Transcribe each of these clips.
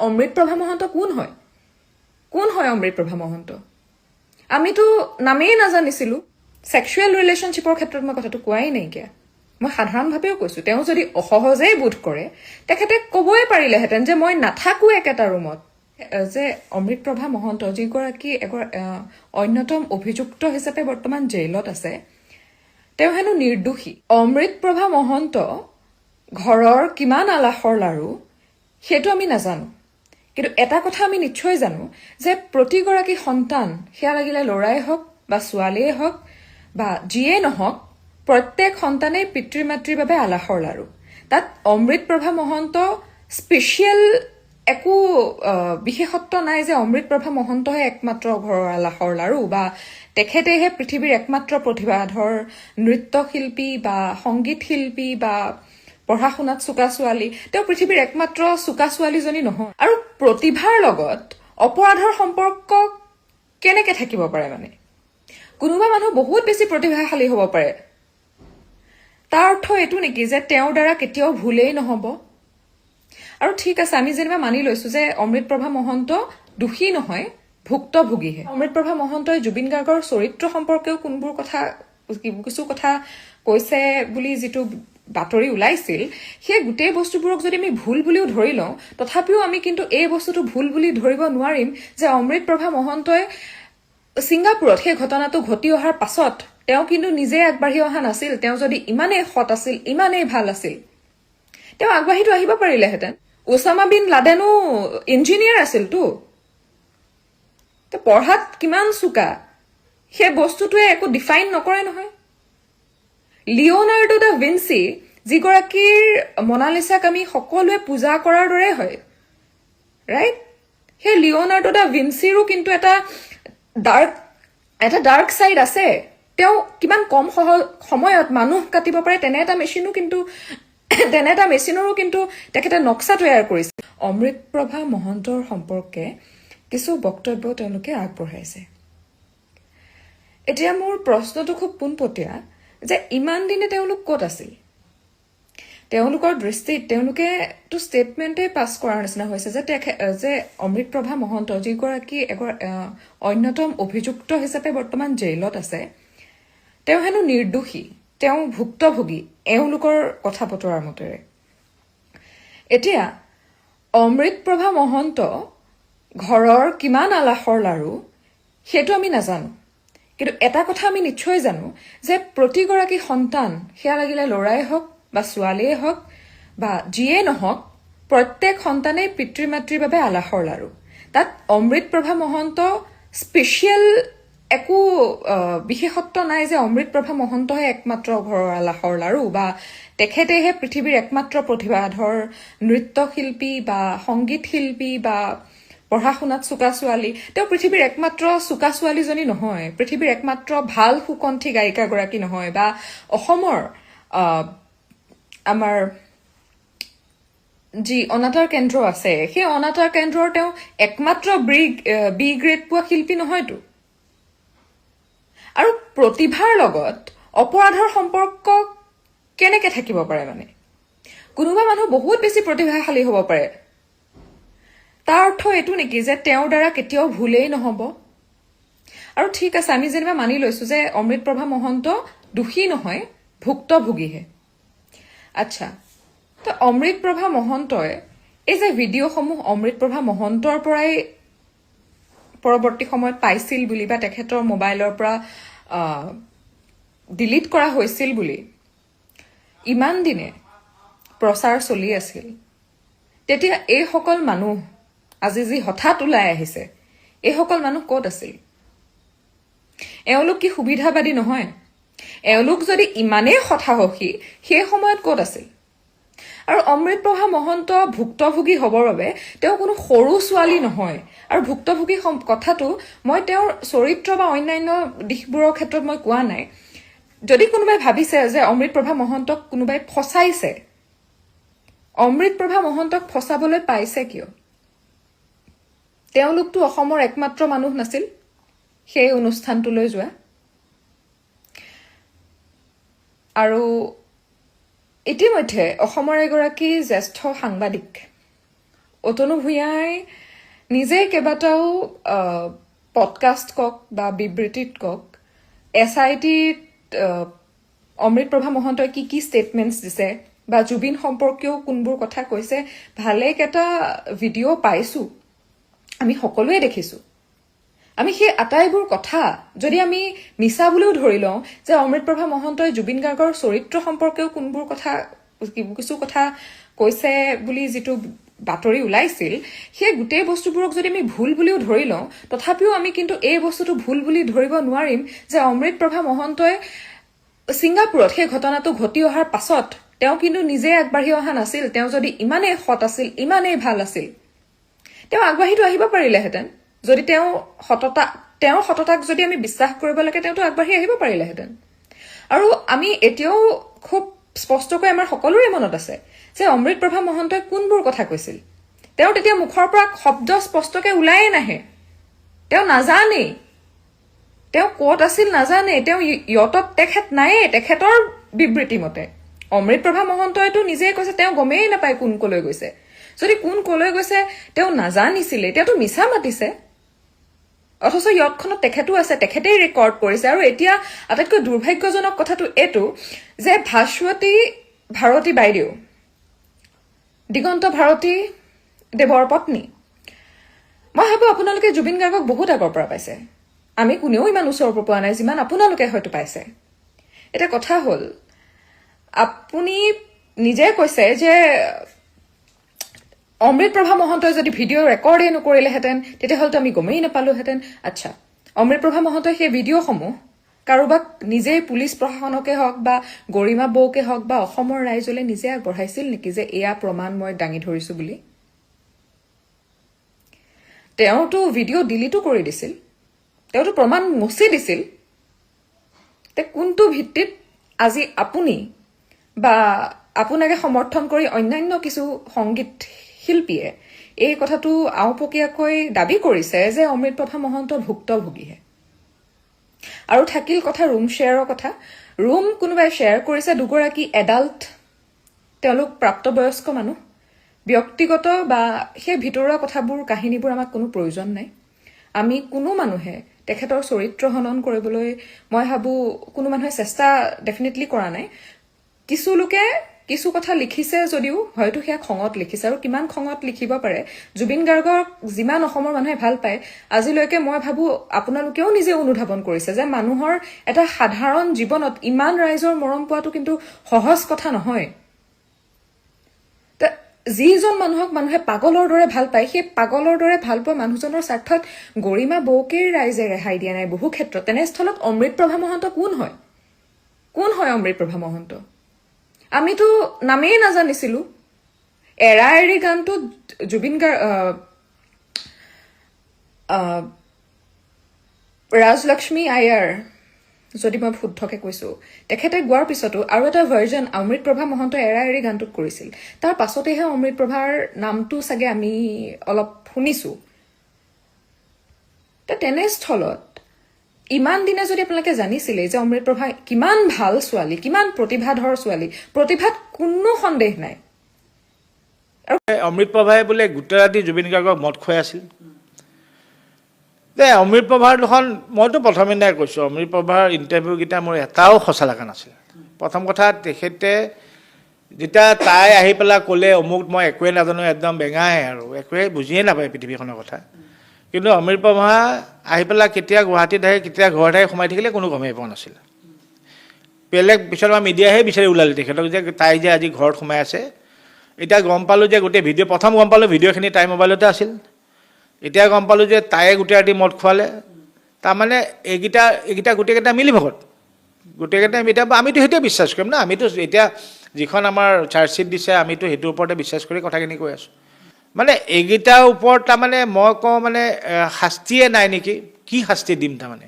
অমৃতপ্ৰভা মহন্ত কোন হয় অমৃতপ্ৰভা মহন্ত আমিতো নামেই নাজানিছিলো সেক্সুৱেল ৰিলেশনশ্বিপৰ ক্ষেত্ৰত মই কথাটো কোৱাই নাইকিয়া মই সাধাৰণভাৱেও কৈছো তেওঁ যদি অসহজেই বোধ কৰে তেখেতে ক'বই পাৰিলেহেঁতেন যে মই নাথাকো একেটা ৰুমত যে অমৃতপ্ৰভা মহন্ত যিগৰাকী অন্যতম অভিযুক্ত হিচাপে বৰ্তমান জেইলত আছে তেওঁ হেনো নিৰ্দোষী অমৃতপ্ৰভা মহন্ত ঘৰৰ কিমান আলাসৰ লাৰু সেইটো আমি নাজানো কিন্তু এটা কথা আমি নিশ্চয় জানো যে প্ৰতিগৰাকী সন্তান সেয়া লাগিলে ল'ৰাই হওক বা ছোৱালীয়ে হওক বা যিয়ে নহওক প্ৰত্যেক সন্তানেই পিতৃ মাতৃৰ বাবে আলাসৰ লাৰু তাত অমৃতপ্ৰভা মহন্ত স্পেচিয়েল একো বিশেষত্ব নাই যে অমৃতপ্ৰভা মহন্তহে একমাত্ৰ ঘৰৰ আলাসৰ লাৰু বা তেখেতেহে পৃথিৱীৰ একমাত্ৰ প্ৰতিভাধৰ নৃত্যশিল্পী বা সংগীত শিল্পী বা পঢ়া শুনাত চোকা ছোৱালী তেওঁ পৃথিৱীৰ একমাত্ৰ চোকা ছোৱালীজনী নহয় আৰু প্ৰতিভাৰ লগত অপৰাধৰ সম্পৰ্ক কেনেকে থাকিব পাৰে মানে কোনোবা মানুহ বহুত বেছি প্ৰতিভাশালী হ'ব পাৰে তাৰ অৰ্থ এইটো নেকি যে তেওঁৰ দ্বাৰা কেতিয়াও ভুলেই নহব আৰু ঠিক আছে আমি যেনিবা মানি লৈছো যে অমৃতপ্ৰভা মহন্ত দোষী নহয় ভুক্তভোগীহে অমৃতপ্ৰভা মহন্তই জুবিন গাৰ্গৰ চৰিত্ৰ সম্পৰ্কেও কিছু কথা কৈছে বুলি যিটো বাতৰি ওলাইছিল সেই গোটেই বস্তুবোৰক যদি আমি ভুল বুলিও ধৰি লওঁ তথাপিও আমি কিন্তু এই বস্তুটো ভুল বুলি ধৰিব নোৱাৰিম যে অমৃতপ্ৰভা মহন্তই ছিংগাপুৰত সেই ঘটনাটো ঘটি অহাৰ পাছত তেওঁ কিন্তু নিজে আগবাঢ়ি অহা নাছিল তেওঁ যদি ইমানেই সৎ আছিল ইমানেই ভাল আছিল তেওঁ আগবাঢ়িটো আহিব পাৰিলেহেঁতেন ওছামা বিন লাডেনো ইঞ্জিনিয়াৰ আছিলতো পঢ়াত কিমান চোকা সেই বস্তুটোৱে একো ডিফাইন নকৰে নহয় লিঅ'নাৰ্ডো দা ভিঞ্চি যিগৰাকীৰ মনালিছাক আমি সকলোৱে পূজা কৰাৰ দৰে হয় ৰাইট সেই লিঅ'নাৰ্ডো দা ভিঞ্চিৰো কিন্তু এটা ডাৰ্ক চাইড আছে তেওঁ কিমান কম সময়ত মানুহ কাটিব পাৰে তেনে এটা মেচিনৰো কিন্তু তেখেতে নক্সা তৈয়াৰ কৰিছে অমৃতপ্ৰভা মহন্তৰ সম্পৰ্কে কিছু বক্তব্য তেওঁলোকে আগবঢ়াইছে এতিয়া মোৰ প্ৰশ্নটো খুব পোনপটীয়া যে ইমান দিনে তেওঁলোক ক'ত আছিল তেওঁলোকৰ দৃষ্টিত তেওঁলোকেতো ষ্টেটমেণ্টেই পাছ কৰাৰ নিচিনা হৈছে যে অমৃতপ্ৰভা মহন্ত যিগৰাকী অন্যতম অভিযুক্ত হিচাপে বৰ্তমান জেইলত আছে তেওঁ হেনো নিৰ্দোষী তেওঁ ভুক্তভোগী এওঁলোকৰ কথা বতৰাৰ মতেৰে এতিয়া অমৃতপ্ৰভা মহন্ত ঘৰৰ কিমান আলাসৰ লাৰু সেইটো আমি নাজানো কিন্তু এটা কথা আমি নিশ্চয় জানো যে প্ৰতিগৰাকী সন্তান সেয়া লাগিলে ল'ৰাই হওক বা ছোৱালীয়ে হওক বা যিয়ে নহওক প্ৰত্যেক সন্তানেই পিতৃ মাতৃৰ বাবে আলাসৰ লাৰু তাত অমৃতপ্ৰভা মহন্ত স্পেচিয়েল একো বিশেষত্ব নাই যে অমৃতপ্ৰভা মহন্তহে একমাত্ৰ ঘৰৰ আলাসৰ লাৰু বা তেখেতেহে পৃথিৱীৰ একমাত্ৰ প্ৰতিভাধৰ নৃত্যশিল্পী বা সংগীত শিল্পী বা পঢ়া শুনাত চোকা ছোৱালী তেওঁ পৃথিৱীৰ একমাত্ৰ চোকা ছোৱালীজনী নহয় পৃথিৱীৰ একমাত্ৰ ভাল সুকণ্ঠী গায়িকাগৰাকী নহয় বা অসমৰ আমাৰ যি অনাতাঁৰ কেন্দ্ৰ আছে সেই অনাতাঁৰ কেন্দ্ৰৰ তেওঁ একমাত্ৰ বি গ্ৰেড পোৱা শিল্পী নহয়তো আৰু প্ৰতিভাৰ লগত অপৰাধৰ সম্পৰ্ক কেনেকে থাকিব পাৰে মানে কোনোবা মানুহ বহুত বেছি প্ৰতিভাশালী হ'ব পাৰে তাৰ অৰ্থ এইটো নেকি যে তেওঁৰ দ্বাৰা কেতিয়াও ভুলেই নহব আৰু ঠিক আছে আমি যেনিবা মানি লৈছো যে অমৃতপ্ৰভা মহন্ত দোষী নহয় ভুক্তভোগীহে আচ্ছা তো অমৃতপ্ৰভা মহন্তই এই যে ভিডিঅ'সমূহ অমৃতপ্ৰভা মহন্তৰ পৰাই পৰৱৰ্তী সময়ত পাইছিল বুলি বা তেখেতৰ মোবাইলৰ পৰা ডিলিট কৰা হৈছিল বুলি ইমান দিনে প্ৰচাৰ চলি আছিল তেতিয়া এইসকল মানুহ আজি যি হঠাৎ ওলাই আহিছে এইসকল মানুহ ক'ত আছিল এওঁলোক কি সুবিধাবাদী নহয় এওঁলোক যদি ইমানেই সৎসাহসী সেই সময়ত ক'ত আছিল আৰু অমৃতপ্ৰভা মহন্ত ভুক্তভোগী হ'বৰ বাবে তেওঁ কোনো সৰু ছোৱালী নহয় আৰু ভুক্তভোগী কথাটো মই তেওঁৰ চৰিত্ৰ বা অন্যান্য দিশবোৰৰ ক্ষেত্ৰত মই কোৱা নাই যদি কোনোবাই ভাবিছে যে অমৃতপ্ৰভা মহন্তক কোনোবাই ফচাইছে অমৃতপ্ৰভা মহন্তক ফচাবলৈ পাইছে কিয় তেওঁলোকতো অসমৰ একমাত্ৰ মানুহ নাছিল সেই অনুষ্ঠানটোলৈ যোৱা আৰু ইতিমধ্যে অসমৰ এগৰাকী জ্যেষ্ঠ সাংবাদিক অতনু ভূঞাই নিজে কেইবাটাও পডকাষ্ট কওক বা বিবৃতিত কওক SITত অমৃতপ্ৰভা মহন্তই কি ষ্টেটমেণ্টছ দিছে বা জুবিন সম্পৰ্কীয় কোনবোৰ কথা কৈছে ভালেকেইটা ভিডিঅ' পাইছোঁ আমি সকলোৱে দেখিছোঁ আমি সেই আটাইবোৰ কথা যদি আমি মিছা বুলিও ধৰি লওঁ যে অমৃতপ্ৰভা মহন্তই জুবিন গাৰ্গৰ চৰিত্ৰ সম্পৰ্কেও কোনবোৰ কথা কিছু কথা কৈছে বুলি যিটো বাতৰি ওলাইছিল সেই গোটেই বস্তুবোৰক যদি আমি ভুল বুলিও ধৰি লওঁ তথাপিও আমি কিন্তু এই বস্তুটো ভুল বুলি ধৰিব নোৱাৰিম যে অমৃতপ্ৰভা মহন্তই ছিংগাপুৰত সেই ঘটনাটো ঘটি অহাৰ পাছত তেওঁ কিন্তু নিজে আগবাঢ়ি অহা নাছিল তেওঁ যদি ইমানেই সৎ আছিল ইমানেই ভাল আছিল তেওঁ আগবাঢ়িতো আহিব পাৰিলেহেঁতেন যদি তেওঁৰ সততাক যদি আমি বিশ্বাস কৰিব লাগে তেওঁতো আগবাঢ়ি আহিব পাৰিলেহেঁতেন আৰু আমি এতিয়াও খুব স্পষ্টকৈ আমাৰ সকলোৰে মনত আছে যে অমৃতপ্ৰভা মহন্তই কোনবোৰ কথা কৈছিল তেওঁ তেতিয়া মুখৰ পৰা শব্দ স্পষ্টকৈ ওলায়ে নাহে তেওঁ নাজানেই তেওঁ ক'ত আছিল নাজানে তেওঁ ইয়তত তেখেত নায়েই তেখেতৰ বিবৃতি মতে অমৃতপ্ৰভা মহন্তইতো নিজেই কৈছে তেওঁ গমেই নাপায় কোন কলৈ গৈছে যদি কোন কলৈ গৈছে তেওঁ নাজানিছিলে এতিয়াতো মিছা মাতিছে অথচ ইয়তখনত তেখেতো আছে তেখেতেই ৰেকৰ্ড কৰিছে আৰু এতিয়া আটাইতকৈ দুৰ্ভাগ্যজনক কথাটো এইটো যে ভাস্বতী ভাৰতী বাইদেউ দিগন্ত ভাৰতী দেৱৰ পত্নী মই ভাবোঁ আপোনালোকে জুবিন গাৰ্গক বহুত আগৰ পৰা পাইছে আমি কোনেও ইমান ওচৰৰ পৰা পোৱা নাই যিমান আপোনালোকে হয়তো পাইছে এটা কথা হ'ল আপুনি নিজে কৈছে যে অমৃতপ্ৰভা মহন্তই যদি ভিডিঅ' ৰেকৰ্ডেই নকৰিলেহেঁতেন তেতিয়াহ'লেতো আমি গমেই নাপালোহেঁতেন আচ্ছা অমৃতপ্ৰভা মহন্তই সেই ভিডিঅ'সমূহ কাৰোবাক নিজেই পুলিচ প্ৰশাসনকে হওক বা গৰিমা বৌকে হওক বা অসমৰ ৰাইজলৈ নিজে আগবঢ়াইছিল নেকি যে এয়া প্ৰমাণ মই দাঙি ধৰিছো বুলি তেওঁতো ভিডিঅ' ডিলিটো কৰি দিছিল তেওঁতো প্ৰমাণ মচি দিছিল তে কোনটো ভিত্তিত আজি আপুনি বা আপোনাকে সমৰ্থন কৰি অন্যান্য কিছু সংগীত শিল্পীয়ে এই কথাটো আওপকীয়াকৈ দাবী কৰিছে যে অমৃতপ্ৰভা মহন্ত ভুক্তভোগীহে আৰু থাকিল কথা ৰুম শ্বেয়াৰৰ কথা ৰুম কোনোবাই শ্বেয়াৰ কৰিছে দুগৰাকী এডাল্ট তেওঁলোক প্ৰাপ্তবয়স্ক মানুহ ব্যক্তিগত বা সেই ভিতৰুৱা কথাবোৰ কাহিনীবোৰ আমাক কোনো প্ৰয়োজন নাই আমি কোনো মানুহে তেখেতৰ চৰিত্ৰ হনন কৰিবলৈ মই ভাবোঁ কোনো মানুহে চেষ্টা ডেফিনেটলি কৰা নাই কিছু লোকে কিছু কথা লিখিছে যদিও হয়তো সেয়া খঙত লিখিছে আৰু কিমান খঙত লিখিব পাৰে জুবিন গাৰ্গক যিমান অসমৰ মানুহে ভাল পায় আজিলৈকে মই ভাবোঁ আপোনালোকেও নিজে অনুধাৱন কৰিছে যে মানুহৰ এটা সাধাৰণ জীৱনত ইমান ৰাইজৰ মৰম পোৱাটো কিন্তু সহজ কথা নহয় যিজন মানুহক মানুহে পাগলৰ দৰে ভাল পায় সেই পাগলৰ দৰে ভাল পোৱা মানুহজনৰ স্বাৰ্থত গৰিমা বৌকেই ৰাইজে ৰেহাই দিয়া নাই বহু ক্ষেত্ৰত তেনেস্থলত অমৃতপ্ৰভা মহন্ত কোন হয় অমৃতপ্ৰভা মহন্ত আমিতো নামেই নাজানিছিলোঁ এৰা এৰি গানটোত জুবিন ৰাজলক্ষ্মী আয়াৰ যদি মই শুদ্ধকে কৈছোঁ তেখেতে গোৱাৰ পিছতো আৰু এটা ভাৰ্জন অমৃতপ্ৰভা মহন্ত এৰা এৰি গানটোত কৰিছিল তাৰ পাছতেহে অমৃতপ্ৰভাৰ নামটো চাগে আমি অলপ শুনিছোঁ তেনেস্থলত ইমান দিনে যদি আপোনালোকে জানিছিলে যে অমৃতপ্ৰভা কিমান ভাল ছোৱালী কিমান প্ৰতিভাধৰ ছোৱালী প্ৰতিভাত কোনো সন্দেহ নাই অমৃতপ্ৰভাই বোলে গোটেই ৰাতি জুবিন গাৰ্গক মদ খুৱাই আছিল যে অমৃতপ্ৰভাৰ দুখন মইতো প্ৰথমে নাই কৈছোঁ অমৃতপ্ৰভাৰ ইণ্টাৰভিউকেইটা মোৰ এটাও সঁচা লগা নাছিল প্ৰথম কথা তেখেতে যেতিয়া তাই আহি পেলাই ক'লে অমুক মই একোৱে নাজানো একদম বেঙাই আৰু একোৱে বুজিয়ে নাপায় পৃথিৱীখনৰ কথা কিন্তু অমৃতপ্ৰভা আহি পেলাই কেতিয়া গুৱাহাটীত আহি কেতিয়া ঘৰত আহি সোমাই থাকিলে কোনো গমেই পোৱা নাছিল বেলেগ পিছত আমাৰ মিডিয়াহে বিচাৰি ওলালে তেখেতক যে তাই যে আজি ঘৰত সোমাই আছে এতিয়া গম পালোঁ যে গোটেই ভিডিঅ' প্ৰথম গম পালোঁ ভিডিঅ'খিনি তাইৰ মোবাইলতে আছিল এতিয়া গম পালোঁ যে তায়ে গোটেই ৰাতি মদ খোৱালে তাৰমানে এইকেইটা গোটেইকেইটা মিলিভগত গোটেইকেইটা এতিয়া আমিতো সেইটোৱে বিশ্বাস কৰিম না আমিতো এতিয়া যিখন আমাৰ চাৰ্জশ্বিট দিছে আমিতো সেইটোৰ ওপৰতে বিশ্বাস কৰি কথাখিনি কৈ আছোঁ মানে এইকেইটাৰ ওপৰত তাৰমানে মই কওঁ মানে শাস্তিয়ে নাই নেকি কি শাস্তি দিম তাৰমানে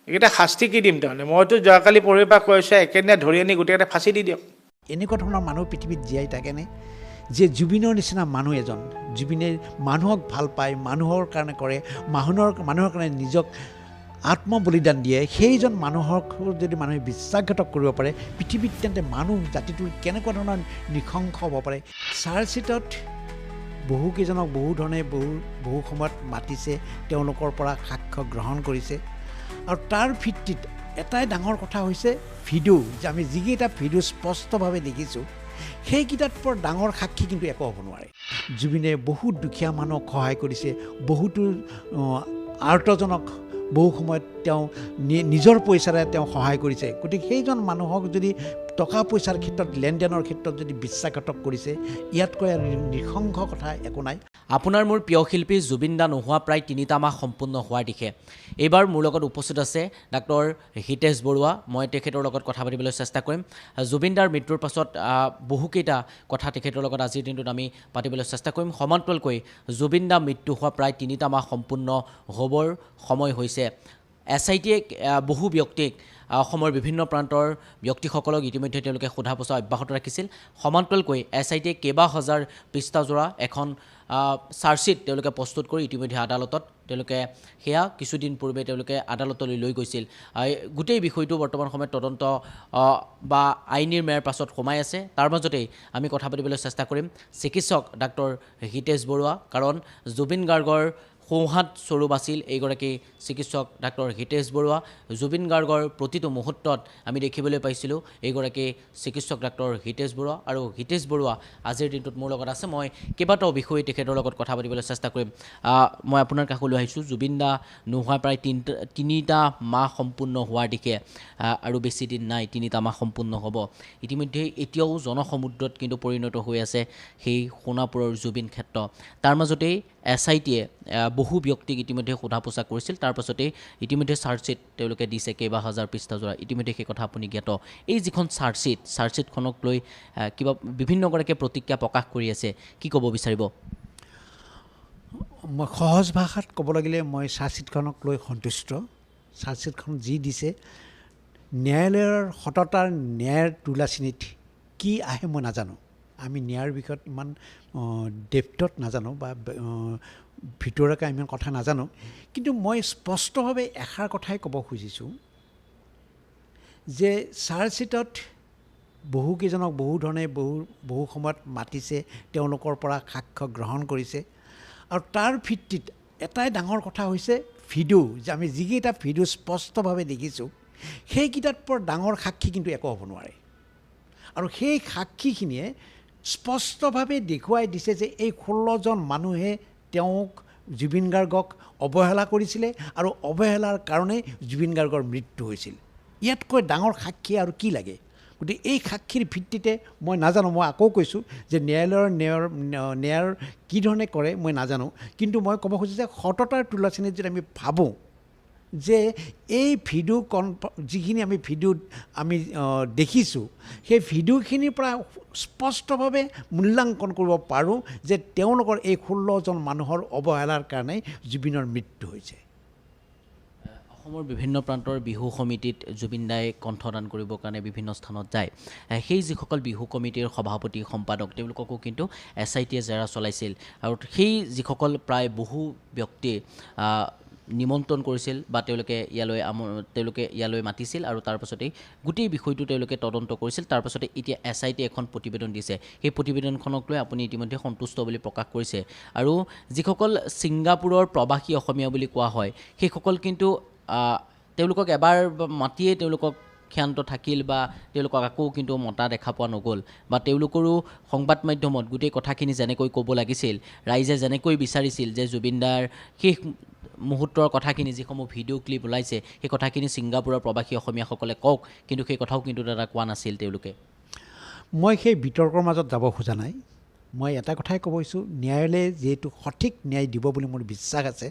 এইকেইটা শাস্তি কি দিম তাৰমানে মইতো যোৱাকালি পৰহিৰ পৰা কৈ আছোঁ একেদিনাই ধৰি আনি গোটেইকেইটা ফাঁচি দি দিয়ক এনেকুৱা ধৰণৰ মানুহ পৃথিৱীত জীয়াই থাকেনে যে জুবিনৰ নিচিনা মানুহ এজন জুবিনে মানুহক ভাল পায় মানুহৰ কাৰণে কৰে মানুহৰ কাৰণে নিজক আত্মবলিদান দিয়ে সেইজন মানুহক যদি মানুহে বিশ্বাসঘাতক কৰিব পাৰে পৃথিৱীত তেন্তে মানুহ জাতিটোৰ কেনেকুৱা ধৰণৰ নৃশংস হ'ব পাৰে চাৰ্জশ্বিটত বহুকেইজনক বহু ধৰণে বহু সময়ত মাতিছে, তেওঁলোকৰ পৰা সাক্ষ্য গ্ৰহণ কৰিছে। আৰু তাৰ ভিত্তিত এটাই ডাঙৰ কথা হৈছে ভিডিঅ', যে আমি যিকেইটা ভিডিঅ' স্পষ্টভাৱে দেখিছোঁ সেইকেইটাত বৰ ডাঙৰ সাক্ষী কিন্তু একো হ'ব নোৱাৰে। জুবিনে বহুত দুখীয়া মানুহক সহায় কৰিছে, বহুতো আৰ্তজনক বহু সময়ত তেওঁ নিজৰ পইচাৰে তেওঁ সহায় কৰিছে। গতিকে সেইজন মানুহক যদি টকা পইচাৰ ক্ষেত্ৰত, লেনদেনৰ ক্ষেত্ৰত যদি বিশ্বাসঘাতক কৰিছে, ইয়াতকৈ আৰু নৃশংস কথা একো নাই। আপোনাৰ মোৰ প্ৰিয় শিল্পী জুবিন দা নোহোৱা প্ৰায় 3টা মাহ সম্পূৰ্ণ হোৱাৰ দিশে এইবাৰ মোৰ লগত উপস্থিত আছে ডাক্তৰ হিতেশ বৰুৱা। মই তেখেতৰ লগত কথা পাতিবলৈ চেষ্টা কৰিম। জুবিন দাৰ মৃত্যুৰ পাছত বহুকেইটা কথা তেখেতৰ লগত আজিৰ দিনটোত আমি পাতিবলৈ চেষ্টা কৰিম। সমান্তৰালকৈ জুবিন দা মৃত্যু হোৱা প্ৰায় 3টা মাহ সম্পূৰ্ণ হ'বৰ সময় হৈছে। SITয়ে বহু ব্যক্তিক অসমৰ বিভিন্ন প্ৰান্তৰ ব্যক্তিসকলক ইতিমধ্যে তেওঁলোকে সোধা পোছা অব্যাহত ৰাখিছিল। সমান্তৰালকৈ SITয়ে কেইবা হাজাৰ পৃষ্ঠাজোৰা এখন চাৰ্জশ্বিট তেওঁলোকে প্ৰস্তুত কৰি ইতিমধ্যে আদালতত তেওঁলোকে সেয়া কিছুদিন পূৰ্বে তেওঁলোকে আদালতলৈ লৈ গৈছিল। গোটেই বিষয়টো বৰ্তমান সময়ত তদন্ত বা আইনী ম্যায়ৰ পাছত সোমাই আছে। তাৰ মাজতেই আমি কথা পাতিবলৈ চেষ্টা কৰিম চিকিৎসক ডাক্তৰ হিতেশ বৰুৱা, কাৰণ জুবিন গাৰ্গৰ সৌহাত স্বৰূপ আছিল এইগৰাকী চিকিৎসক ডাক্তৰ হিতেশ বৰুৱা। জুবিন গাৰ্গৰ প্ৰতিটো মুহূৰ্তত আমি দেখিবলৈ পাইছিলোঁ এইগৰাকী চিকিৎসক ডাক্তৰ হিতেশ বৰুৱা। আৰু হিতেশ বৰুৱা আজিৰ দিনটোত মোৰ লগত আছে। মই কেইবাটাও বিষয়ে তেখেতৰ লগত কথা পাতিবলৈ চেষ্টা কৰিম। মই আপোনাৰ কাষলৈ আহিছোঁ। জুবিন দা নোহোৱা প্ৰায় 3টা মাহ সম্পূৰ্ণ হোৱাৰ দিশে, আৰু বেছি দিন নাই, 3টা মাহ সম্পূৰ্ণ হ'ব। ইতিমধ্যে এতিয়াও জনসমুদ্ৰত কিন্তু পৰিণত হৈ আছে সেই সোণাপুৰৰ জুবিন ক্ষেত্ৰ। তাৰ মাজতেই SITয়ে বহু ব্যক্তিক ইতিমধ্যে সোধা পোছা কৰিছিল। তাৰ পাছতেই ইতিমধ্যে চাৰ্জশ্বিট তেওঁলোকে দিছে কেইবা হাজাৰ পৃষ্ঠাজোৰা। ইতিমধ্যে সেই কথা আপুনি জ্ঞাত। এই যিখন চাৰ্জশ্বিটখনক লৈ কিবা বিভিন্নগৰাকীয়ে প্ৰতিক্ৰিয়া প্ৰকাশ কৰি আছে, কি ক'ব বিচাৰিব? মই সহজ ভাষাত ক'ব লাগিলে মই চাৰ্জশ্বিটখনক লৈ সন্তুষ্ট। চাৰ্জশ্বিটখন যি দিছে, ন্যায়ালয়ৰ সততাৰ ন্যায়ৰ তুলাচিনিত কি আহে মই নাজানো। আমি ন্যায়ৰ বিষয়ত ইমান ডেপ্থত নাজানো বা ভিতৰকৈ ইমান কথা নাজানো, কিন্তু মই স্পষ্টভাৱে এষাৰ কথাই ক'ব খুজিছোঁ যে চাৰ্জশ্বিটত বহুকেইজনক বহু ধৰণে বহু সময়ত মাতিছে, তেওঁলোকৰ পৰা সাক্ষ্য গ্ৰহণ কৰিছে। আৰু তাৰ ভিত্তিত এটাই ডাঙৰ কথা হৈছে ভিডিঅ', যে আমি যিকেইটা ভিডিঅ' স্পষ্টভাৱে দেখিছোঁ সেইকেইটাত বৰ ডাঙৰ সাক্ষী কিন্তু একো হ'ব নোৱাৰে। আৰু সেই সাক্ষীখিনিয়ে স্পষ্টভাৱে দেখুৱাই দিছে যে এই 16জন মানুহে তেওঁক, জুবিন গাৰ্গক অৱহেলা কৰিছিলে, আৰু অৱহেলাৰ কাৰণেই জুবিন গাৰ্গৰ মৃত্যু হৈছিল। ইয়াতকৈ ডাঙৰ সাক্ষী আৰু কি লাগে? গতিকে এই সাক্ষীৰ ভিত্তিতে মই নাজানো, মই আকৌ কৈছোঁ যে ন্যায়ৰ কি ধৰণে কৰে মই নাজানো, কিন্তু মই ক'ব খুজিছোঁ যে সততাৰ তুলাচিনিত যদি আমি ভাবোঁ যে এই যিখিনি আমি ভিডিঅ'ত আমি দেখিছোঁ, সেই ভিডিঅ'খিনিৰ পৰা স্পষ্টভাৱে মূল্যাংকন কৰিব পাৰোঁ যে তেওঁলোকৰ এই 16জন মানুহৰ অৱহেলাৰ কাৰণে জুবিনৰ মৃত্যু হৈছে। অসমৰ বিভিন্ন প্ৰান্তৰ বিহু সমিতিত জুবিন দাই কণ্ঠদান কৰিবৰ কাৰণে বিভিন্ন স্থানত যায়। সেই যিসকল বিহু কমিটিৰ সভাপতি, সম্পাদক, তেওঁলোককো কিন্তু SITয়ে জেৰা চলাইছিল। আৰু সেই যিসকল প্ৰায় বহু ব্যক্তিয়ে নিমন্ত্ৰণ কৰিছিল বা তেওঁলোকে ইয়ালৈ মাতিছিল, আৰু তাৰ পাছতেই গোটেই বিষয়টো তেওঁলোকে তদন্ত কৰিছিল। তাৰ পাছতে এতিয়া SITয়ে এখন প্ৰতিবেদন দিছে। সেই প্ৰতিবেদনখনক লৈ আপুনি ইতিমধ্যে সন্তুষ্ট বুলি প্ৰকাশ কৰিছে। আৰু যিসকল ছিংগাপুৰৰ প্ৰৱাসী অসমীয়া বুলি কোৱা হয়, সেইসকল কিন্তু তেওঁলোকক এবাৰ মাতিয়ে তেওঁলোকক ক্ষান্ত থাকিল, বা তেওঁলোকক আকৌ কিন্তু মতা দেখা পোৱা নগ'ল, বা তেওঁলোকৰো সংবাদ মাধ্যমত গোটেই কথাখিনি যেনেকৈ ক'ব লাগিছিল, ৰাইজে যেনেকৈ বিচাৰিছিল যে জুবিন দাৰ শেষ মুহূৰ্তৰ কথাখিনি, যিসমূহ ভিডিঅ' ক্লিপ ওলাইছে, সেই কথাখিনি ছিংগাপুৰৰ প্ৰৱাসী অসমীয়াসকলে কওক, কিন্তু সেই কথাও কিন্তু দাদা কোৱা নাছিল তেওঁলোকে। মই সেই বিতৰ্কৰ মাজত যাব খোজা নাই। মই এটা কথাই ক'ব বিচাৰোঁ, ন্যায়ালয়ে যিহেতু সঠিক ন্যায় দিব বুলি মোৰ বিশ্বাস আছে,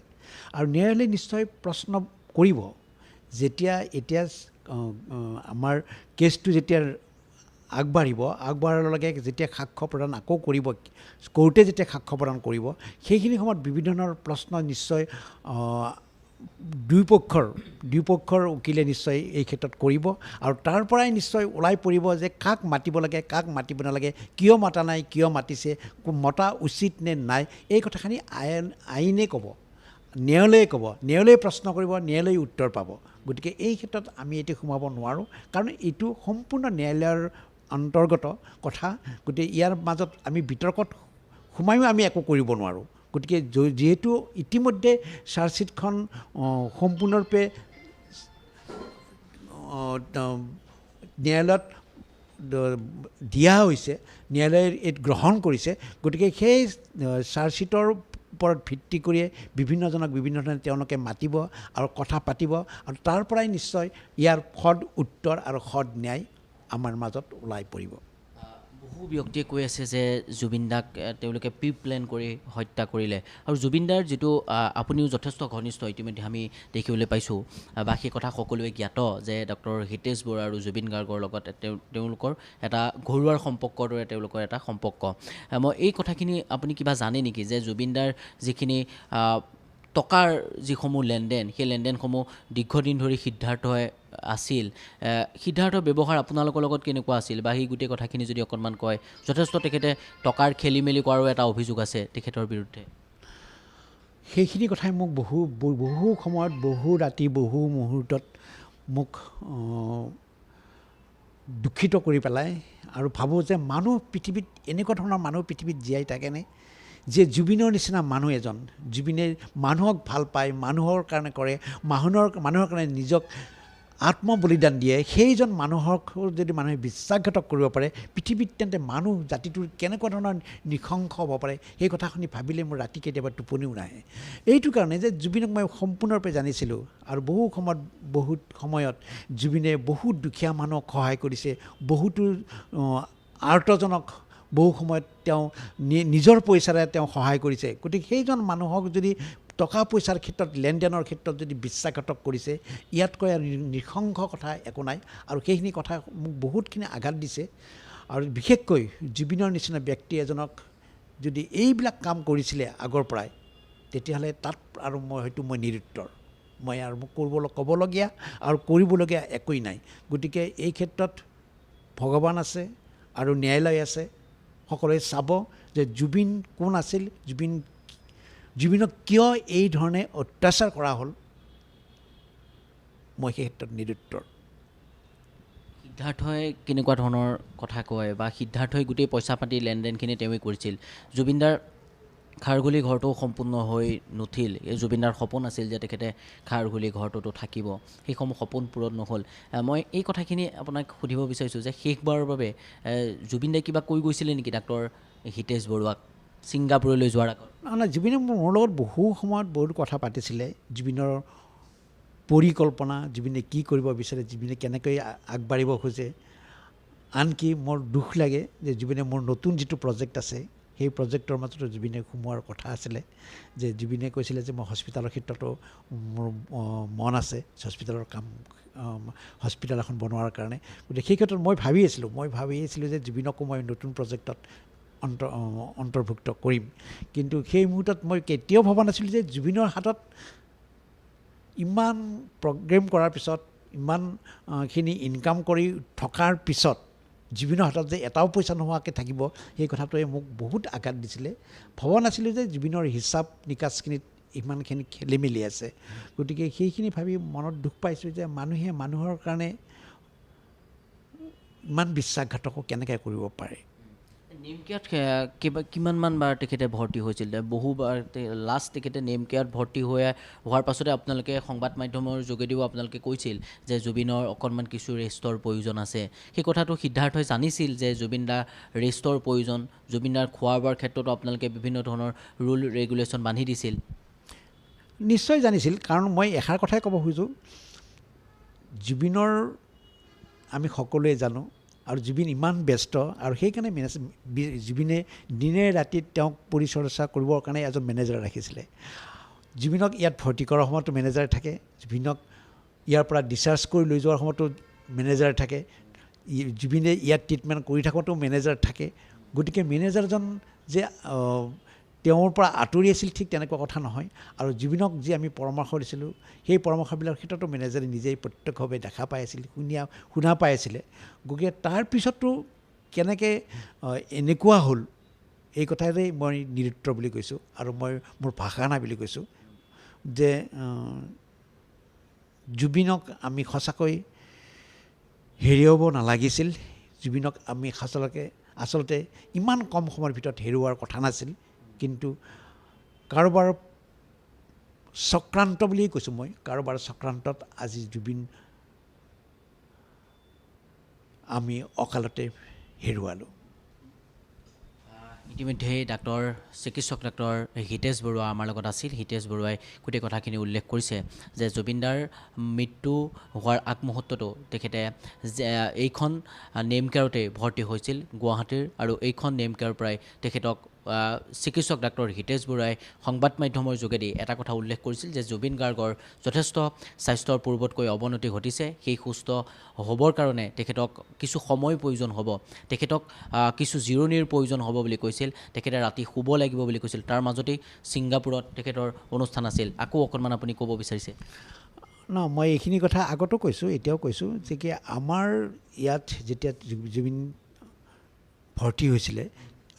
আৰু ন্যায়ালয়ে নিশ্চয় প্ৰশ্ন কৰিব। এতিয়া আমাৰ কেছটো যেতিয়া আগবাঢ়াৰ লগে যেতিয়া সাক্ষ্য প্ৰদান আকৌ কৰিব, কোৰ্টে যেতিয়া সাক্ষ্য প্ৰদান কৰিব, সেইখিনি সময়ত বিভিন্ন ধৰণৰ প্ৰশ্ন নিশ্চয় দুয়োপক্ষৰ উকিলে নিশ্চয় এই ক্ষেত্ৰত কৰিব। আৰু তাৰ পৰাই নিশ্চয় ওলাই পৰিব যে কাক মাতিব লাগে, কাক মাতিব নালাগে, কিয় মাতা নাই, কিয় মাতিছে, মতা উচিত নে নাই, এই কথাখিনি আইনে ক'ব, ন্যায়ালয়ে ক'ব, ন্যায়ালয়ে প্ৰশ্ন কৰিব, ন্যায়ালয়ে উত্তৰ পাব। গতিকে এই ক্ষেত্ৰত আমি এইটো সোমাব নোৱাৰোঁ, কাৰণ এইটো সম্পূৰ্ণ ন্যায়ালয়ৰ অন্তৰ্গত কথা। গতিকে ইয়াৰ মাজত আমি বিতৰ্কত সোমায়ো আমি একো কৰিব নোৱাৰোঁ। গতিকে যিহেতু ইতিমধ্যে চাৰ্জশ্বিটখন সম্পূৰ্ণৰূপে ন্যায়ালয়ত দিয়া হৈছে, ন্যায়ালয়ে এইটো গ্ৰহণ কৰিছে। গতিকে সেই চাৰ্জশ্বিটৰ ওপৰত ভিত্তি কৰিয়ে বিভিন্নজনক বিভিন্ন ধৰণে তেওঁলোকে মাতিব আৰু কথা পাতিব, আৰু তাৰ পৰাই নিশ্চয় ইয়াৰ সদ উত্তৰ আৰু সদ ন্যায় আমাৰ মাজত ওলাই পৰিব। বহু ব্যক্তিয়ে কৈ আছে যে জুবিন দাক তেওঁলোকে প্ৰি প্লেন কৰি হত্যা কৰিলে, আৰু জুবিন দাৰ যিটো আপুনিও যথেষ্ট ঘনিষ্ঠ ইতিমধ্যে আমি দেখিবলৈ পাইছোঁ, বা সেই কথা সকলোৱে জ্ঞাত যে ডক্টৰ হিতেশ বৰুৱা আৰু জুবিন গাৰ্গৰ লগত তেওঁলোকৰ এটা ঘৰুৱাৰ সম্পৰ্কৰ দৰে তেওঁলোকৰ এটা সম্পৰ্ক। মই এই কথাখিনি আপুনি কিবা জানে নেকি যে জুবিন দাৰ যিখিনি টকাৰ যিসমূহ লেনদেন, সেই লেনদেনসমূহ দীৰ্ঘদিন ধৰি সিদ্ধাৰ্থই আছিল, সিদ্ধাৰ্থৰ ব্যৱহাৰ আপোনালোকৰ লগত কেনেকুৱা আছিল, বা সেই গোটেই কথাখিনি যদি অকণমান কয়। যথেষ্ট তেখেতে টকাৰ খেলি মেলি কৰাৰো এটা অভিযোগ আছে তেখেতৰ বিৰুদ্ধে। সেইখিনি কথাই মোক বহু সময়ত, বহু ৰাতি, বহু মুহূৰ্তত মোক দুখিত কৰি পেলাই, আৰু ভাবোঁ যে মানুহ পৃথিৱীত এনেকুৱা ধৰণৰ মানুহ পৃথিৱীত জীয়াই থাকেনে, যে জুবিনৰ নিচিনা মানুহ এজন, জুবিনে মানুহক ভাল পায়, মানুহৰ কাৰণে কৰে, মানুহৰ কাৰণে নিজক আত্মবলিদান দিয়ে, সেইজন মানুহক যদি মানুহে বিশ্বাসঘাতক কৰিব পাৰে, পৃথিৱীত তেন্তে মানুহ জাতিটোৰ কেনেকুৱা ধৰণৰ নৃশংস হ'ব পাৰে, সেই কথাখিনি ভাবিলে মোৰ ৰাতি কেতিয়াবা টোপনিও নাহে। এইটো কাৰণে যে জুবিনক মই সম্পূৰ্ণৰূপে জানিছিলোঁ, আৰু বহুত সময়ত জুবিনে বহুত দুখীয়া মানুহক সহায় কৰিছে, বহুতো আৰ্তজনক বহু সময়ত তেওঁ নিজৰ পইচাৰে তেওঁ সহায় কৰিছে। গতিকে সেইজন মানুহক যদি টকা পইচাৰ ক্ষেত্ৰত, লেনদেনৰ ক্ষেত্ৰত যদি বিশ্বাসঘাতক কৰিছে, ইয়াতকৈ আৰু নৃশংস কথা একো নাই। আৰু সেইখিনি কথা মোক বহুতখিনি আঘাত দিছে। আৰু বিশেষকৈ জুবিনৰ নিচিনা ব্যক্তি এজনক যদি এইবিলাক কাম কৰিছিলে আগৰ পৰাই, তেতিয়াহ'লে তাত আৰু মই নিৰুত্তৰ, মই আৰু মোক ক'বলগীয়া আৰু কৰিবলগীয়া একোৱেই নাই। গতিকে এই ক্ষেত্ৰত ভগৱান আছে আৰু ন্যায়ালয় আছে, সকলোৱে চাব যে জুবিন কোন আছিল, জুবিনক কিয় এই ধৰণে অত্যাচাৰ কৰা হ'ল। মই সেই ক্ষেত্ৰত নিৰুত্তৰ। সিদ্ধাৰ্থই কেনেকুৱা ধৰণৰ কথা কয়, বা সিদ্ধাৰ্থই গোটেই পইচা পাতি লেনদেনখিনি তেওঁৱে কৰিছিল। জুবিনদাৰ খাৰঘূলি ঘৰটো সম্পূৰ্ণ হৈ নুঠিল। এই জুবিনদাৰ সপোন আছিল যে তেখেতে খাৰঘূলি ঘৰটোতো থাকিব, সেইসমূহ সপোন পূৰণ নহ'ল। মই এই কথাখিনি আপোনাক সুধিব বিচাৰিছোঁ যে শেষবাৰৰ বাবে জুবিনদাই কিবা কৈ গৈছিলে নেকি ডাক্তৰ হিতেশ বৰুৱাক ছিংগাপুৰলৈ যোৱাৰ আগত? নাই, জুবিনে মোৰ লগত বহু সময়ত বহুত কথা পাতিছিলে। জুবিনৰ পৰিকল্পনা, জুবিনে কি কৰিব বিচাৰে, জুবিনে কেনেকৈ আগবাঢ়িব খোজে। আনকি মোৰ দুখ লাগে যে জুবিনে মোৰ নতুন যিটো প্ৰজেক্ট আছে, সেই প্ৰজেক্টৰ মাজতো জুবিনে সোমোৱাৰ কথা আছিলে। যে জুবিনে কৈছিলে যে মই হস্পিটেলৰ ক্ষেত্ৰতো মোৰ মন আছে, হস্পিটেল এখন বনোৱাৰ কাৰণে। গতিকে সেই ক্ষেত্ৰত মই ভাবি আছিলোঁ যে জুবিনকো মই নতুন প্ৰজেক্টত অন্তৰ্ভুক্ত কৰিম। কিন্তু সেই মুহূৰ্তত মই কেতিয়াও ভবা নাছিলোঁ যে জুবিনৰ হাতত ইমান প্ৰগ্ৰেম কৰাৰ পিছত, ইমানখিনি ইনকাম কৰি থকাৰ পিছত জুবিনৰ হাতত যে এটাও পইচা নোহোৱাকৈ থাকিব, সেই কথাটোৱে মোক বহুত আঘাত দিছিলে। ভবা নাছিলোঁ যে জুবিনৰ হিচাপ নিকাচখিনিত ইমানখিনি খেলি মেলি আছে। গতিকে সেইখিনি ভাবি মনত দুখ পাইছোঁ যে মানুহে মানুহৰ কাৰণে ইমান বিশ্বাসঘাতকো কেনেকৈ কৰিব পাৰে। নেমকেয়াৰত কিমানমান বাৰ তেখেতে ভৰ্তি হৈছিল? বহুবাৰ লাষ্ট তেখেতে নেমকেয়াৰত ভৰ্তি হোৱাৰ পাছতে আপোনালোকে সংবাদ মাধ্যমৰ যোগেদিও আপোনালোকে কৈছিল যে জুবিনৰ অকণমান কিছু ৰেষ্টৰ প্ৰয়োজন আছে। সেই কথাটো সিদ্ধাৰ্থই জানিছিল যে জুবিন দাৰ ৰেষ্টৰ প্ৰয়োজন, জুবিন দাৰ খোৱা বোৱাৰ ক্ষেত্ৰতো আপোনালোকে বিভিন্ন ধৰণৰ ৰুল ৰেগুলেশ্যন বান্ধি দিছিল? নিশ্চয় জানিছিল, কাৰণ মই এষাৰ কথাই ক'ব খোজোঁ, জুবিনৰ আমি সকলোৱে জানো, আৰু জুবিন ইমান ব্যস্ত, আৰু সেইকাৰণে জুবিনে দিনে ৰাতি তেওঁক পৰিচৰ্যা কৰিবৰ কাৰণে এজন মেনেজাৰ ৰাখিছিলে। জুবিনক ইয়াত ভৰ্তি কৰাৰ সময়তো মেনেজাৰ থাকে, জুবিনক ইয়াৰ পৰা ডিচাৰ্জ কৰি লৈ যোৱাৰ সময়তো মেনেজাৰ থাকে, জুবিনে ইয়াত ট্ৰিটমেণ্ট কৰি থাকোঁতেও মেনেজাৰ থাকে। গতিকে মেনেজাৰজন যে তেওঁৰ পৰা আঁতৰি আছিল ঠিক তেনেকুৱা কথা নহয়। আৰু জুবিনক যি আমি পৰামৰ্শ দিছিলোঁ, সেই পৰামৰ্শবিলাকৰ ক্ষেত্ৰতো মেনেজাৰে নিজেই প্ৰত্যক্ষভাৱে দেখা পাই আছিল, শুনা পাই আছিলে। গতিকে তাৰপিছতো কেনেকৈ এনেকুৱা হ'ল, এই কথাতেই মই নিৰুত্তৰ বুলি কৈছোঁ, আৰু মোৰ ভাষা নাই বুলি কৈছোঁ যে জুবিনক আমি সঁচাকৈ হেৰুৱাব নালাগিছিল। জুবিনক আমি সঁচাকৈ আচলতে ইমান কম সময়ৰ ভিতৰত হেৰুওৱাৰ কথা নাছিল, কিন্তু কাৰোবাৰ চক্ৰান্ত বুলিয়েই কৈছোঁ মই, কাৰোবাৰ চক্ৰান্তত আজি জুবিন আমি অকালতে হেৰুৱালোঁ। ইতিমধ্যে চিকিৎসক ডাক্তৰ হিতেশ বৰুৱা আমাৰ লগত আছিল। হিতেশ বৰুৱাই গোটেই কথাখিনি উল্লেখ কৰিছে যে জুবিনদাৰ মৃত্যু হোৱাৰ আগমুহূৰ্ততো তেখেতে এইখন নেমকেয়াৰতে ভৰ্তি হৈছিল গুৱাহাটীৰ, আৰু এইখন নেমকেয়াৰৰ পৰাই তেখেতক চিকিৎসক ডাক্তৰ হিতেশ বৰুৱাই সংবাদ মাধ্যমৰ যোগেদি এটা কথা উল্লেখ কৰিছিল যে জুবিন গাৰ্গৰ যথেষ্ট স্বাস্থ্যৰ পূৰ্বতকৈ অৱনতি ঘটিছে, সেই সুস্থ হ'বৰ কাৰণে তেখেতক কিছু সময় প্ৰয়োজন হ'ব, তেখেতক কিছু জিৰণিৰ প্ৰয়োজন হ'ব বুলি কৈছিল, তেখেতে ৰাতি শুব লাগিব বুলি কৈছিল। তাৰ মাজতেই ছিংগাপুৰত তেখেতৰ অনুষ্ঠান আছিল। আকৌ অকণমান আপুনি ক'ব বিচাৰিছে? মই এইখিনি কথা আগতো কৈছোঁ, এতিয়াও কৈছোঁ যে কি আমাৰ ইয়াত যেতিয়া জুবিন ভৰ্তি হৈছিলে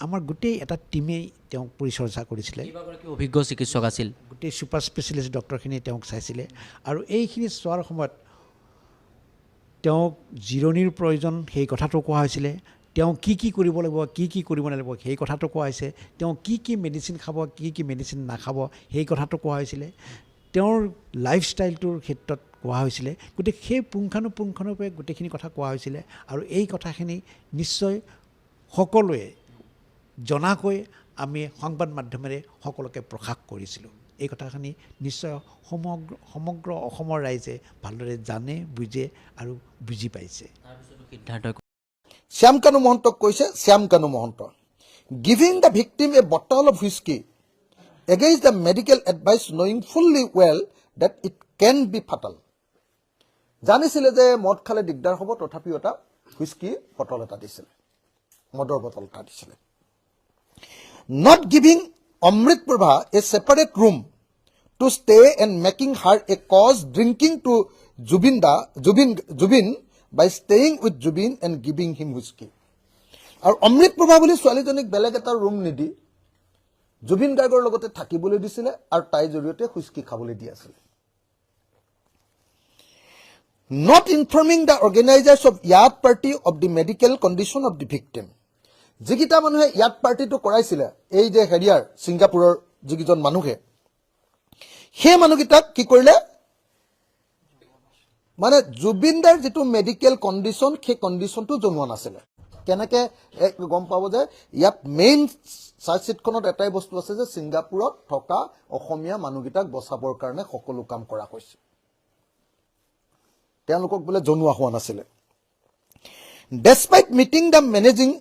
আমাৰ গোটেই এটা টীমেই তেওঁক পৰিচৰ্যা কৰিছিলে। কেইবাগৰাকী অভিজ্ঞ চিকিৎসক আছিল, গোটেই ছুপাৰ স্পেচিয়েলিষ্ট ডক্টৰখিনিয়ে তেওঁক চাইছিলে, আৰু এইখিনি চোৱাৰ সময়ত তেওঁক জিৰণিৰ প্ৰয়োজন সেই কথাটো কোৱা হৈছিলে, তেওঁ কি কৰিব লাগিব, কি কৰিব নালাগিব সেই কথাটো কোৱা হৈছে, তেওঁ কি মেডিচিন খাব, কি মেডিচিন নাখাব সেই কথাটো কোৱা হৈছিলে, তেওঁৰ লাইফষ্টাইলটোৰ ক্ষেত্ৰত কোৱা হৈছিলে। গতিকে সেই পুংখানুপুংখৰূপে গোটেইখিনি কথা কোৱা হৈছিলে, আৰু এই কথাখিনি নিশ্চয় সকলোৱে জনাকৈ আমি সংবাদ মাধ্যমেৰে সকলোকে প্ৰকাশ কৰিছিলোঁ। এই কথাখিনি নিশ্চয় সমগ্ৰ অসমৰ ৰাইজে ভালদৰে জানে, বুজে আৰু বুজি পাইছে। শ্যাম কানু মহন্তক কৈছে Shyam Kanu Mahanta, giving the victim a bottle of whisky against the medical advice knowing fully well that it can be fatal. জানিছিলে যে মদ খালে দিগদাৰ হ'ব, তথাপিও এটা হুইস্কি বটল এটা দিছিলে, মদৰ বটল এটা দিছিলে। Not giving Amrit Prabha a separate room to stay and making her a cause drinking to Jubin by staying with Jubin and giving him whiskey. আৰু অমৃত প্ৰভা বুলি ছোৱালীজনীক বেলেগ এটা ৰুম নিদি জুবিন গাৰ্গৰ লগতে থাকিবলৈ দিছিলে, আৰু তাইৰ জৰিয়তে হুইস্কি খাবলৈ দি আছিলে। Not informing the organizers of Yaad party of the medical condition of the victim. যিকেইটা মানুহে ইয়াত পাৰ্টিটো কৰাইছিলে, এই যে হেৰিয়াৰ ছিংগাপুৰৰ যিকেইজন মানুহে, সেই মানুহকেইটাক কি কৰিলে, মানে জুবিনদাৰ যিটো মেডিকেল কণ্ডিশ্যন সেই কণ্ডিশ্যনটো জনোৱা নাছিলে। কেনেকে গম পাব যে ইয়াত মেইন চাৰ্জশ্বিটখনত এটাই বস্তু আছে যে ছিংগাপুৰত থকা অসমীয়া মানুহকেইটাক বচাবৰ কাৰণে সকলো কাম কৰা হৈছে, তেওঁলোকক বোলে জনোৱা হোৱা নাছিলে। Despite meeting the managing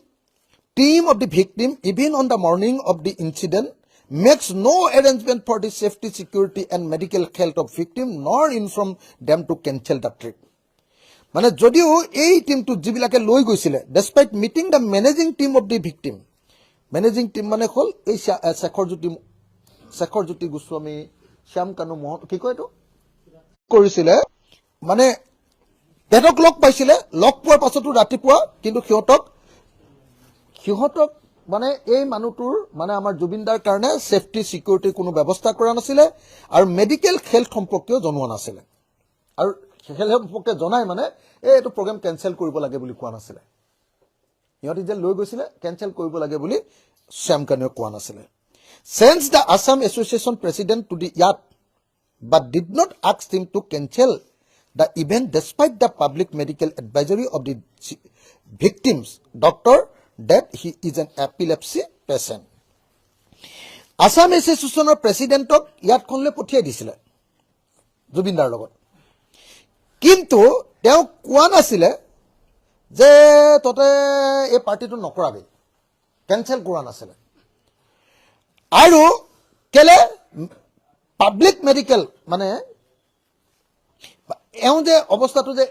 team of the victim even on the morning of the incident, makes no arrangement for the safety, security and medical health of victim nor inform them to cancel the trip. মানে যদিও এই টিমটো যিবিলাকে লৈ গৈছিলে, despite meeting the managing team of the victim, managing team মানে হ'ল এই শেখৰ জ্যোতি গোস্বামী, শ্যাম কানু মহন্ত, কি কয় এইটো কৰিছিলে, মানে তেহেঁতক লগ পাইছিলে, লগ পোৱাৰ পাছতো ৰাতিপুৱা কিন্তু সিহঁতক মানে এই মানুহটোৰ মানে আমাৰ জুবিনদাৰ কাৰণে সেফটি সিকিউৰিটিৰ কোনো ব্যৱস্থা কৰা নাছিলে, আৰু মেডিকেল হেল্থ সম্পৰ্কীয় জনোৱা নাছিলে, আৰু হেল্থ সম্পৰ্কে জনাই মানে এইটো প্ৰগ্ৰাম কেঞ্চেল কৰিব লাগে বুলি কোৱা নাছিলে। সিহঁতি যে লৈ গৈছিলে কেঞ্চেল কৰিব লাগে বুলি শ্যাম কানুৱে কোৱা নাছিলে। Sends the Assam Association president to the yacht but did not ask him to cancel the event despite the public medical advisory of the victims doctor that he is an epilepsy patient. Assam Associationৰ প্ৰেচিডেণ্টক ইয়াতখনলৈ পঠিয়াই দিছিলে জুবিনদাৰ লগত, কিন্তু তেওঁ কোৱা নাছিলে যে ততে এই পাৰ্টিটো নকৰাবি, কেঞ্চেল কৰা নাছিলে। আৰু কেলে পাব্লিক মেডিকেল মানে এওঁ যে অৱস্থাটো যে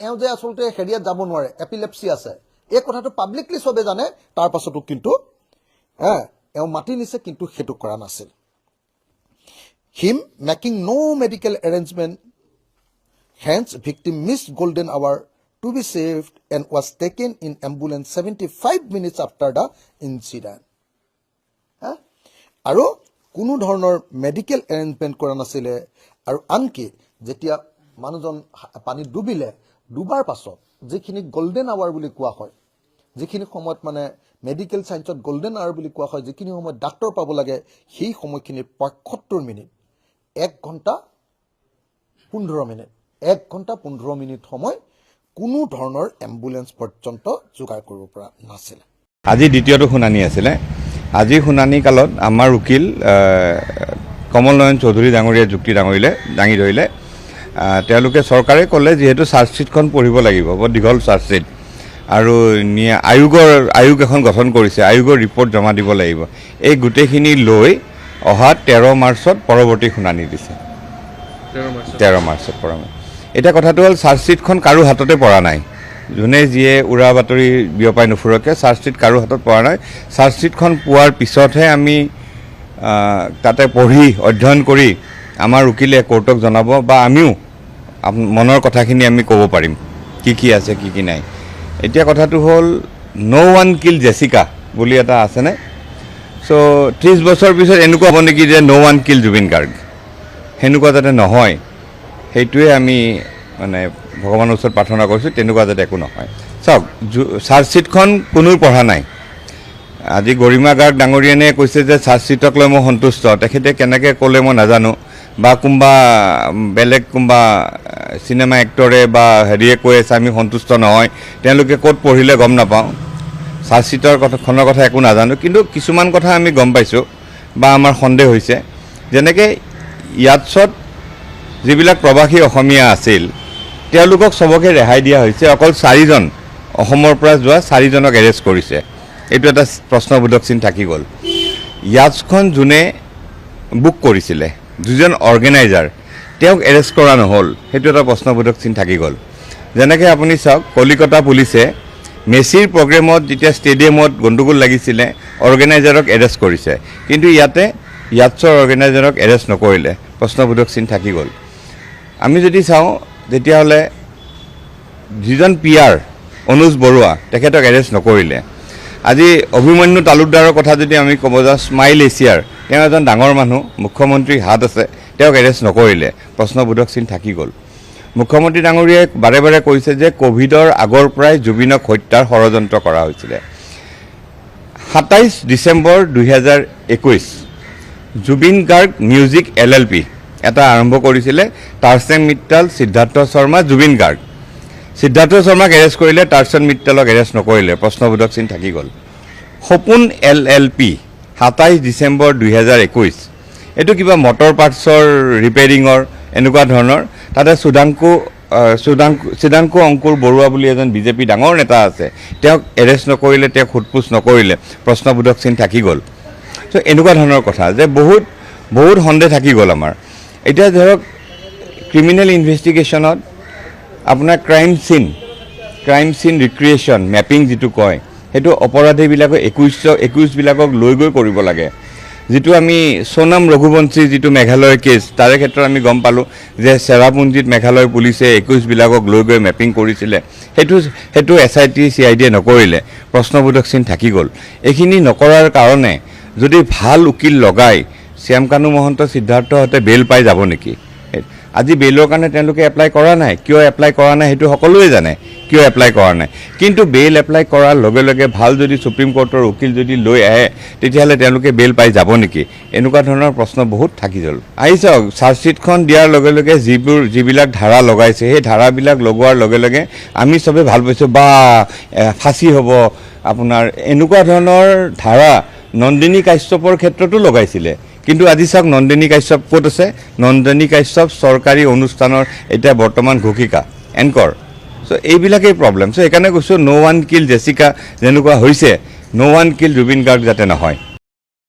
এওঁ যে আচলতে হেৰিয়াত যাব নোৱাৰে, এপিলেপসি আছে, এই কথাটো পাব্লিকলি চবে জানে, তাৰ পাছতো কিন্তু এওঁ মাতি নিছে, কিন্তু সেইটো কৰা নাছিল। Him making no medical arrangement, hence victim missed golden hour to be saved and was taken in ambulance 75 minutes after the incident. আৰু কোনো ধৰণৰ মেডিকেল এৰেঞ্জমেণ্ট কৰা নাছিলে, আৰু আনকি যেতিয়া মানুহজন পানীত ডুবিলে, ডুবাৰ পাছত যিখিনি গল্ডেন আৱাৰ বুলি কোৱা হয়, যিখিনি সময়ত মানে মেডিকেল ছায়েন্সত গল্ডেন আৱাৰ বুলি কোৱা হয়, যিখিনি সময়ত ডাক্তৰ পাব লাগে, সেই সময়খিনিৰ ৭৫ মিনিট, ১ ঘণ্টা ১৫ মিনিট, ১ ঘণ্টা ১৫ মিনিট সময় কোনো ধৰণৰ এম্বুলেন্স পৰ্যন্ত যোগাৰ কৰিব পৰা নাছিলে। আজি দ্বিতীয়টো শুনানি আছিলে। আজি শুনানি কালত আমাৰ উকিল কমল নয়ন চৌধুৰী ডাঙৰীয়া যুক্তি দাঙি ধৰিলে। তেওঁলোকে চৰকাৰে ক'লে যিহেতু চাৰ্জশ্বিটখন পঢ়িব লাগিব, বৰ দীঘল চাৰ্জশ্বিট, আৰু আয়োগ এখন গঠন কৰিছে, আয়োগৰ ৰিপৰ্ট জমা দিব লাগিব। এই গোটেইখিনি লৈ অহা ১৩ মাৰ্চত পৰৱৰ্তী শুনানি দিছে। ১৩ মাৰ্চত এতিয়া কথাটো হ'ল চাৰ্জশ্বিটখন কাৰো হাততে পৰা নাই। যোনে যিয়ে উৰা বাতৰি বিয়পাই নুফুৰকে চাৰ্জশ্বিট কাৰো হাতত পৰা নাই। চাৰ্জশ্বিটখন পোৱাৰ পিছতহে আমি তাতে পঢ়ি অধ্যয়ন কৰি আমাৰ উকিলে কোৰ্টক জনাব, বা আমিও মনৰ কথাখিনি আমি ক'ব পাৰিম কি আছে কি নাই। এতিয়া কথাটো হ'ল ন' ওৱান কিল জেছিকা বুলি এটা আছেনে? চ' ৩০ বছৰ পিছত এনেকুৱা হ'ব নেকি যে ন' ওৱান কিল জুবিন গাৰ্গ? সেনেকুৱা যাতে নহয়, সেইটোৱে আমি মানে ভগৱানৰ ওচৰত প্ৰাৰ্থনা কৰিছোঁ, তেনেকুৱা যাতে একো নহয়। চাওক, চাৰ্জশ্বিটখন কোনো পঢ়া নাই। আজি গৰিমা গাৰ্গ ডাঙৰীয়ানে কৈছে যে চাৰ্জশ্বিটক লৈ মই সন্তুষ্ট। তেখেতে কেনেকৈ ক'লে মই নাজানো, বা বেলেগ কোনোবা চিনেমা এক্টৰে বা হেৰিয়ে কৈ আছে আমি সন্তুষ্ট নহয়। তেওঁলোকে ক'ত পঢ়িলে গম নাপাওঁ, চাৰ্জশ্বিটৰ খনৰ কথা একো নাজানো। কিন্তু কিছুমান কথা আমি গম পাইছোঁ বা আমাৰ সন্দেহ হৈছে, যেনেকৈ ইয়াতছত যিবিলাক প্ৰৱাসী অসমীয়া আছিল তেওঁলোকক চবকে ৰেহাই দিয়া হৈছে। অকল 4জন অসমৰ পৰা যোৱা 4জনক এৰেষ্ট কৰিছে। এইটো এটা প্ৰশ্নবোধক চিন থাকি গ'ল। ইয়াতছখন যোনে বুক কৰিছিলে, দুজন অৰ্গেনাইজাৰ, তেওঁক এৰেষ্ট কৰা নহ'ল, সেইটো এটা প্ৰশ্নবোধক চিন থাকি গ'ল। যেনেকৈ আপুনি চাওক, কলিকতা পুলিচে মেছিৰ প্ৰগ্ৰেমত যেতিয়া ষ্টেডিয়ামত গণ্ডগোল লাগিছিলে অৰ্গেনাইজাৰক এৰেষ্ট কৰিছে, কিন্তু ইয়াতছৰ অৰ্গেনাইজাৰক এৰেষ্ট নকৰিলে। প্ৰশ্নবোধক চিন থাকি গ'ল। আমি যদি চাওঁ তেতিয়াহ'লে যিজন PR অনুজ বৰুৱা, তেখেতক এৰেষ্ট নকৰিলে। আজি অভিমন্যু তালুকদাৰৰ কথা যদি আমি ক'ব যাওঁ, স্মাইল এছিয়াৰ, তেওঁ এজন ডাঙৰ মানুহ, মুখ্যমন্ত্ৰীৰ হাত আছে, তেওঁক এৰেষ্ট নকৰিলে। প্ৰশ্নবোধক চিন থাকি গ'ল। মুখ্যমন্ত্ৰী ডাঙৰীয়াই বাৰে বাৰে কৈছে যে ক'ভিডৰ আগৰ পৰাই জুবিনক হত্যাৰ ষড়যন্ত্ৰ কৰা হৈছিলে। ২৭ ডিচেম্বৰ ২০২১ জুবিন গাৰ্গ মিউজিক LLP এটা আৰম্ভ কৰিছিলে। টাৰ্চেন মিট্টাল, সিদ্ধাৰ্থ শৰ্মা, জুবিন গাৰ্গ। সিদ্ধাৰ্থ শৰ্মাক এৰেষ্ট কৰিলে, টাৰ্চেন মিট্টালক এৰেষ্ট নকৰিলে। প্ৰশ্নবোধক চিন থাকি গ'ল। সপোন LLP ২৭ ডিচেম্বৰ ২০২১, এইটো কিবা মটৰ পাৰ্টছৰ ৰিপেয়াৰিঙৰ এনেকুৱা ধৰণৰ। তাতে চিদাংকু অংকুৰ বৰুৱা বুলি এজন BJP ডাঙৰ নেতা আছে, তেওঁক এৰেষ্ট নকৰিলে, তেওঁক সোধপোছ নকৰিলে। প্ৰশ্নবোধক চিন থাকি গ'ল। চ' এনেকুৱা ধৰণৰ কথা যে বহুত সন্দেহ থাকি গ'ল আমাৰ। এতিয়া ধৰক ক্ৰিমিনেল ইনভেষ্টিগেশ্যনত আপোনাৰ ক্ৰাইম চিন ৰিক্ৰিয়েশ্যন মেপিং যিটো কয়, সেইটো অপৰাধীবিলাকক 21বিলাকক লৈ গৈ কৰিব লাগে। যিটো আমি সোণম ৰঘুবংশী যিটো মেঘালয়ৰ কেছ, তাৰে ক্ষেত্ৰত আমি গম পালোঁ যে চেৰাপুঞ্জীত মেঘালয় পুলিচে 21বিলাকক লৈ গৈ মেপিং কৰিছিলে। সেইটো SIT CID নকৰিলে। প্ৰশ্নবোধক চিন থাকি গ'ল। এইখিনি নকৰাৰ কাৰণে যদি ভাল উকিল লগাই শ্যামকানু মহন্ত, সিদ্ধাৰ্থহঁতে বেইল পাই যাব নেকি? আজি বেইলৰ কাৰণে তেওঁলোকে এপ্লাই কৰা নাই। কিয় এপ্লাই কৰা নাই সেইটো সকলোৱে জানে, কিয় এপ্লাই কৰা নাই। কিন্তু বেইল এপ্লাই কৰাৰ লগে লগে ভাল যদি সুপ্ৰিম কোৰ্টৰ উকিল যদি লৈ আহে, তেতিয়াহ'লে তেওঁলোকে বেইল পাই যাব নেকি? এনেকুৱা ধৰণৰ প্ৰশ্ন বহুত থাকি গ'ল। আহি চাওক, চাৰ্জশ্বিটখন দিয়াৰ লগে লগে যিবিলাক ধাৰা লগাইছে, সেই ধাৰাবিলাক লগোৱাৰ লগে লগে আমি চবে ভাল পাইছোঁ, বা ফাঁচি হ'ব আপোনাৰ, এনেকুৱা ধৰণৰ ধাৰা নন্দিনী কাশ্যপৰ ক্ষেত্ৰতো লগাইছিলে। কিন্তু আজি চাওক, নন্দিনী কাশ্যপ ক'ত আছে? নন্দিনী কাশ্যপ চৰকাৰী অনুষ্ঠানৰ এতিয়া বৰ্তমান ঘোষিকা, এংকৰ। চ' এইবিলাকেই প্ৰব্লেম। চ' সেইকাৰণে কৈছোঁ ন' ওৱান কিল জেছিকা যেনেকুৱা হৈছে, ন' ওৱান কিল জুবিন গাৰ্গ যাতে নহয়।